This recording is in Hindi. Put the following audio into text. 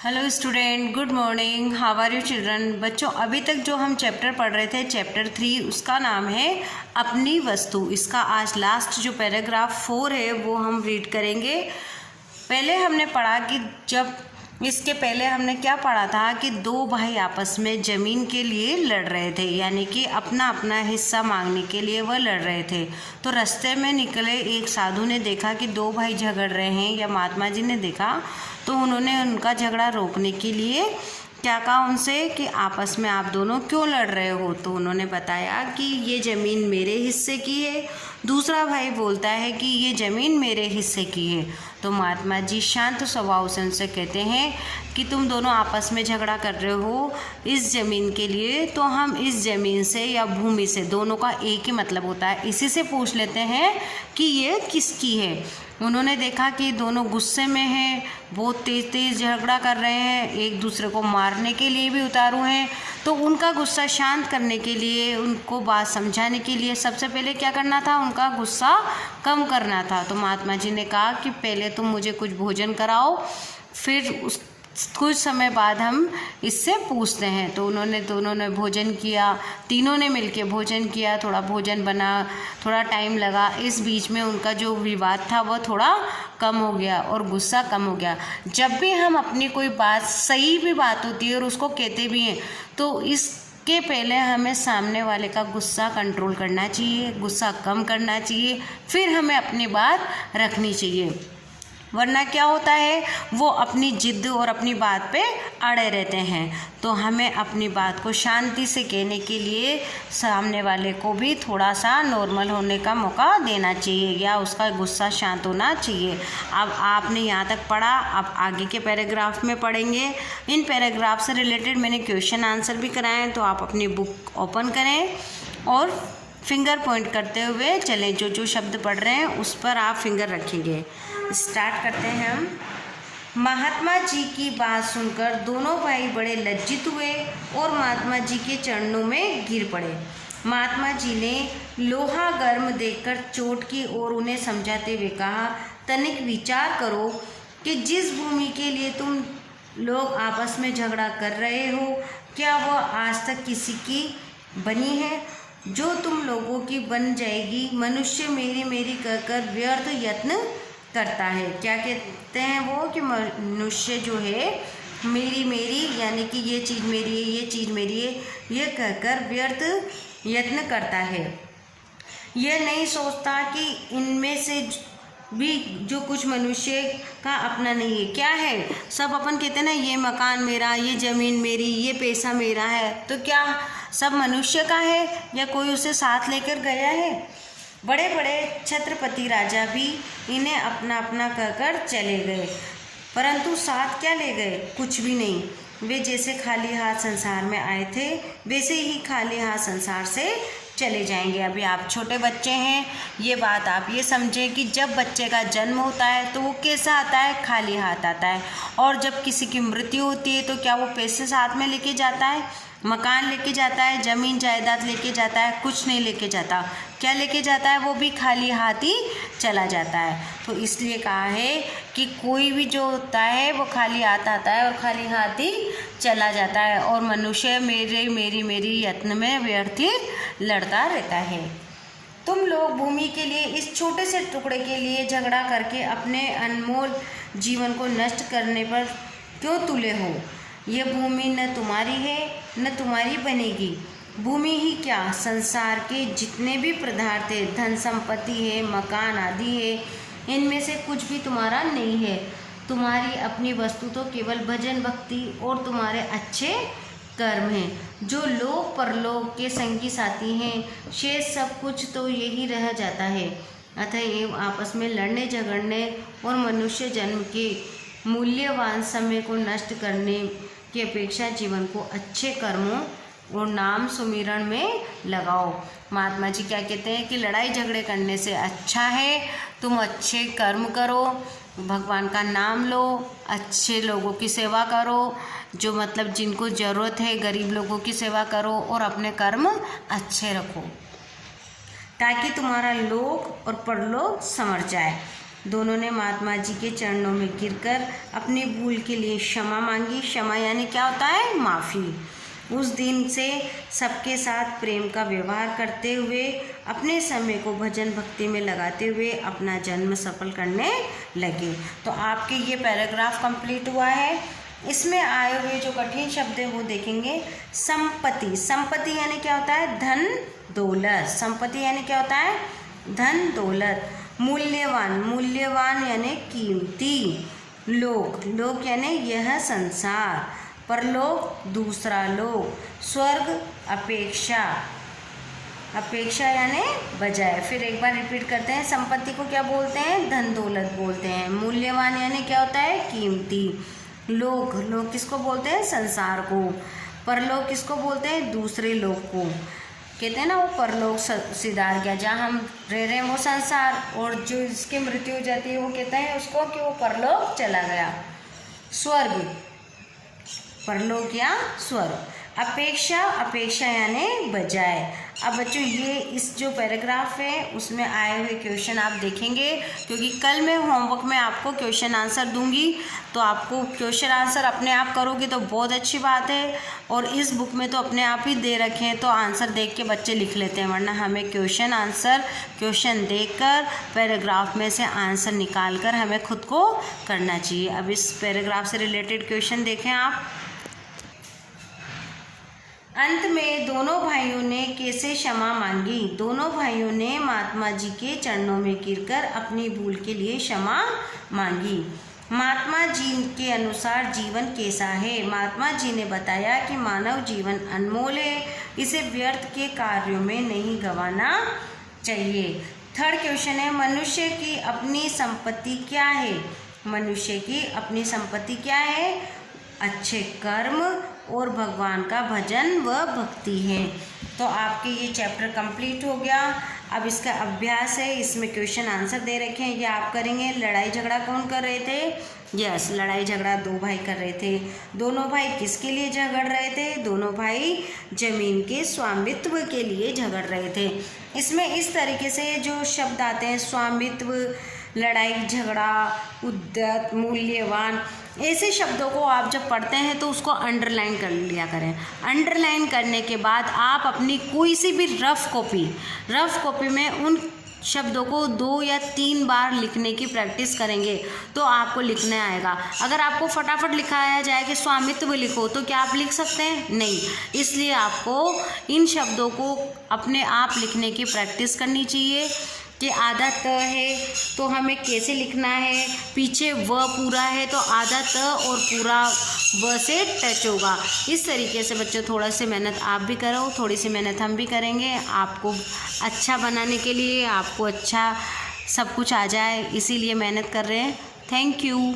Hello student, good morning. How are you children. बच्चों, अभी तक जो हम चैप्टर पढ़ रहे थे चैप्टर 3, उसका नाम है अपनी वस्तु। इसका आज लास्ट जो पैराग्राफ 4 है वो हम रीड करेंगे। पहले हमने पढ़ा कि इसके पहले हमने क्या पढ़ा था कि दो भाई आपस में ज़मीन के लिए लड़ रहे थे, यानी कि अपना अपना हिस्सा मांगने के लिए वह लड़ रहे थे। तो रास्ते में निकले एक साधु ने देखा कि दो भाई झगड़ रहे हैं, या महात्मा जी ने देखा, तो उन्होंने उनका झगड़ा रोकने के लिए क्या कहा उनसे कि आपस में आप दोनों क्यों लड़ रहे हो। तो उन्होंने बताया कि ये ज़मीन मेरे हिस्से की है। दूसरा भाई बोलता है कि ये ज़मीन मेरे हिस्से की है। तो महात्मा जी शांत स्वभाव से उनसे कहते हैं कि तुम दोनों आपस में झगड़ा कर रहे हो इस ज़मीन के लिए, तो हम इस ज़मीन से या भूमि से, दोनों का एक ही मतलब होता है, इसी से पूछ लेते हैं कि ये किसकी है। उन्होंने देखा कि दोनों गुस्से में हैं, बहुत तेज़ तेज़ झगड़ा कर रहे हैं, एक दूसरे को मारने के लिए भी उतारू हैं। तो उनका गुस्सा शांत करने के लिए, उनको बात समझाने के लिए सबसे पहले क्या करना था, उनका गुस्सा कम करना था। तो महात्मा जी ने कहा कि पहले तुम मुझे कुछ भोजन कराओ, फिर कुछ समय बाद हम इससे पूछते हैं। तो दोनों ने भोजन किया, तीनों ने मिलके भोजन किया, थोड़ा भोजन बना, थोड़ा टाइम लगा। इस बीच में उनका जो विवाद था वह थोड़ा कम हो गया और गुस्सा कम हो गया। जब भी हम अपनी कोई बात, सही भी बात होती है और उसको कहते भी हैं, तो इसके पहले हमें सामने वाले का गुस्सा कंट्रोल करना चाहिए, गुस्सा कम करना चाहिए, फिर हमें अपनी बात रखनी चाहिए। वरना क्या होता है, वो अपनी जिद और अपनी बात पे अड़े रहते हैं। तो हमें अपनी बात को शांति से कहने के लिए सामने वाले को भी थोड़ा सा नॉर्मल होने का मौका देना चाहिए, या उसका गुस्सा शांत होना चाहिए। अब आपने यहाँ तक पढ़ा, अब आगे के पैराग्राफ में पढ़ेंगे। इन पैराग्राफ से रिलेटेड मैंने क्वेश्चन आंसर भी कराए हैं, तो आप अपनी बुक ओपन करें और फिंगर पॉइंट करते हुए चलें। जो जो शब्द पढ़ रहे हैं उस पर आप फिंगर रखेंगे। स्टार्ट करते हैं हम। महात्मा जी की बात सुनकर दोनों भाई बड़े लज्जित हुए और महात्मा जी के चरणों में गिर पड़े। महात्मा जी ने लोहा गर्म देखकर चोट की और उन्हें समझाते हुए कहा, तनिक विचार करो कि जिस भूमि के लिए तुम लोग आपस में झगड़ा कर रहे हो, क्या वह आज तक किसी की बनी है? जो तुम लोगों की बन जाएगी। मनुष्य मेरी मेरी कहकर व्यर्थ यत्न करता है। क्या कहते हैं वो कि मनुष्य जो है मेरी मेरी, यानी कि ये चीज़ मेरी है, ये चीज़ मेरी है, ये कहकर व्यर्थ यत्न करता है। यह नहीं सोचता कि इनमें से भी जो कुछ मनुष्य का अपना नहीं है। क्या है, सब अपन कहते हैं ना, ये मकान मेरा, ये ज़मीन मेरी, ये पैसा मेरा है। तो क्या सब मनुष्य का है या कोई उसे साथ लेकर गया है? बड़े बड़े छत्रपति राजा भी इन्हें अपना अपना कहकर चले गए, परंतु साथ क्या ले गए? कुछ भी नहीं। वे जैसे खाली हाथ संसार में आए थे, वैसे ही खाली हाथ संसार से चले जाएंगे। अभी आप छोटे बच्चे हैं, ये बात आप ये समझें कि जब बच्चे का जन्म होता है तो वो कैसा आता है, खाली हाथ आता है। और जब किसी की मृत्यु होती है तो क्या वो पैसे साथ में लेके जाता है, मकान लेके जाता है, ज़मीन जायदाद लेके जाता है? कुछ नहीं लेके जाता। क्या लेके जाता है? वो भी खाली हाथ ही चला जाता है। तो इसलिए कहा है कि कोई भी जो होता है वो खाली हाथ आता है और खाली हाथ ही चला जाता है, और मनुष्य मेरे मेरी मेरी यत्न में व्यर्थ ही लड़ता रहता है। तुम लोग भूमि के लिए, इस छोटे से टुकड़े के लिए झगड़ा करके अपने अनमोल जीवन को नष्ट करने पर क्यों तुले हो? यह भूमि न तुम्हारी है न तुम्हारी बनेगी। भूमि ही क्या, संसार के जितने भी पदार्थ है, धन संपत्ति है, मकान आदि है, इनमें से कुछ भी तुम्हारा नहीं है। तुम्हारी अपनी वस्तु तो केवल भजन भक्ति और तुम्हारे अच्छे कर्म हैं, जो लोक परलोक के संगी साथी हैं। शेष सब कुछ तो यही रह जाता है। अतएव आपस में लड़ने झगड़ने और मनुष्य जन्म के मूल्यवान समय को नष्ट करने की अपेक्षा जीवन को अच्छे कर्मों और नाम सुमिरन में लगाओ। महात्मा जी क्या कहते हैं कि लड़ाई झगड़े करने से अच्छा है तुम अच्छे कर्म करो, भगवान का नाम लो, अच्छे लोगों की सेवा करो, जो मतलब जिनको ज़रूरत है, गरीब लोगों की सेवा करो, और अपने कर्म अच्छे रखो, ताकि तुम्हारा लोक और परलोक संवर जाए। दोनों ने महात्मा जी के चरणों में गिरकर अपनी भूल के लिए क्षमा मांगी। क्षमा यानी क्या होता है? माफ़ी। उस दिन से सबके साथ प्रेम का व्यवहार करते हुए, अपने समय को भजन भक्ति में लगाते हुए अपना जन्म सफल करने लगे। तो आपके ये पैराग्राफ कंप्लीट हुआ है। इसमें आए हुए जो कठिन शब्द है वो देखेंगे। संपत्ति, संपत्ति यानी क्या होता है? धन दौलत। संपत्ति यानी क्या होता है? धन दौलत। मूल्यवान, मूल्यवान यानी कीमती। लोक, लोक यानी यह संसार। परलोक, दूसरा लोक। स्वर्ग, अपेक्षा, अपेक्षा यानी बजाय। फिर एक बार रिपीट करते हैं। संपत्ति को क्या बोलते हैं? धन दौलत बोलते हैं। मूल्यवान यानी क्या होता है? कीमती। लोक, लोक किसको बोलते हैं? संसार को। परलोक किसको बोलते हैं? दूसरे लोक को। कहते हैं ना वो परलोक सिधार गया, जहाँ हम रह रहे हैं वो संसार, और जो इसकी मृत्यु हो जाती है वो कहते हैं उसको कि वो परलोक चला गया। स्वर्ग, परलोक या स्वर्ग। अपेक्षा, अपेक्षा यानी बजाय। अब बच्चों ये इस जो पैराग्राफ है उसमें आए हुए क्वेश्चन आप देखेंगे, क्योंकि कल मैं होमवर्क में आपको क्वेश्चन आंसर दूंगी, तो आपको क्वेश्चन आंसर अपने आप करोगे तो बहुत अच्छी बात है। और इस बुक में तो अपने आप ही दे रखे हैं, तो आंसर देख के बच्चे लिख लेते हैं, वरना हमें क्वेश्चन आंसर क्वेश्चन देखकर पैराग्राफ में से आंसर निकाल कर हमें खुद को करना चाहिए। अब इस पैराग्राफ से रिलेटेड क्वेश्चन देखें आप। अंत में दोनों भाइयों ने कैसे क्षमा मांगी? दोनों भाइयों ने महात्मा जी के चरणों में गिरकर अपनी भूल के लिए क्षमा मांगी। महात्मा जी के अनुसार जीवन कैसा है? महात्मा जी ने बताया कि मानव जीवन अनमोल है, इसे व्यर्थ के कार्यों में नहीं गंवाना चाहिए। थर्ड क्वेश्चन है, मनुष्य की अपनी संपत्ति क्या है? मनुष्य की अपनी संपत्ति क्या है? अच्छे कर्म और भगवान का भजन व भक्ति है। तो आपके ये चैप्टर कंप्लीट हो गया। अब इसका अभ्यास है, इसमें क्वेश्चन आंसर दे रखे हैं, ये आप करेंगे। लड़ाई झगड़ा कौन कर रहे थे? यस, लड़ाई झगड़ा दो भाई कर रहे थे। दोनों भाई किसके लिए झगड़ रहे थे? दोनों भाई जमीन के स्वामित्व के लिए झगड़ रहे थे। इसमें इस तरीके से जो शब्द आते हैं, स्वामित्व, लड़ाई झगड़ा, उद्यत, मूल्यवान, ऐसे शब्दों को आप जब पढ़ते हैं तो उसको अंडरलाइन कर लिया करें। अंडरलाइन करने के बाद आप अपनी कोई सी भी रफ़ कॉपी में उन शब्दों को 2 या 3 बार लिखने की प्रैक्टिस करेंगे तो आपको लिखने आएगा। अगर आपको फटाफट लिखाया जाए कि स्वामित्व लिखो, तो क्या आप लिख सकते हैं? नहीं। इसलिए आपको इन शब्दों को अपने आप लिखने की प्रैक्टिस करनी चाहिए कि आधा त है तो हमें कैसे लिखना है, पीछे व पूरा है तो आधा त और पूरा व से टच होगा। इस तरीके से बच्चों थोड़ा सी मेहनत आप भी करो, थोड़ी सी मेहनत हम भी करेंगे। आपको अच्छा बनाने के लिए, आपको अच्छा सब कुछ आ जाए, इसीलिए मेहनत कर रहे हैं। Thank you.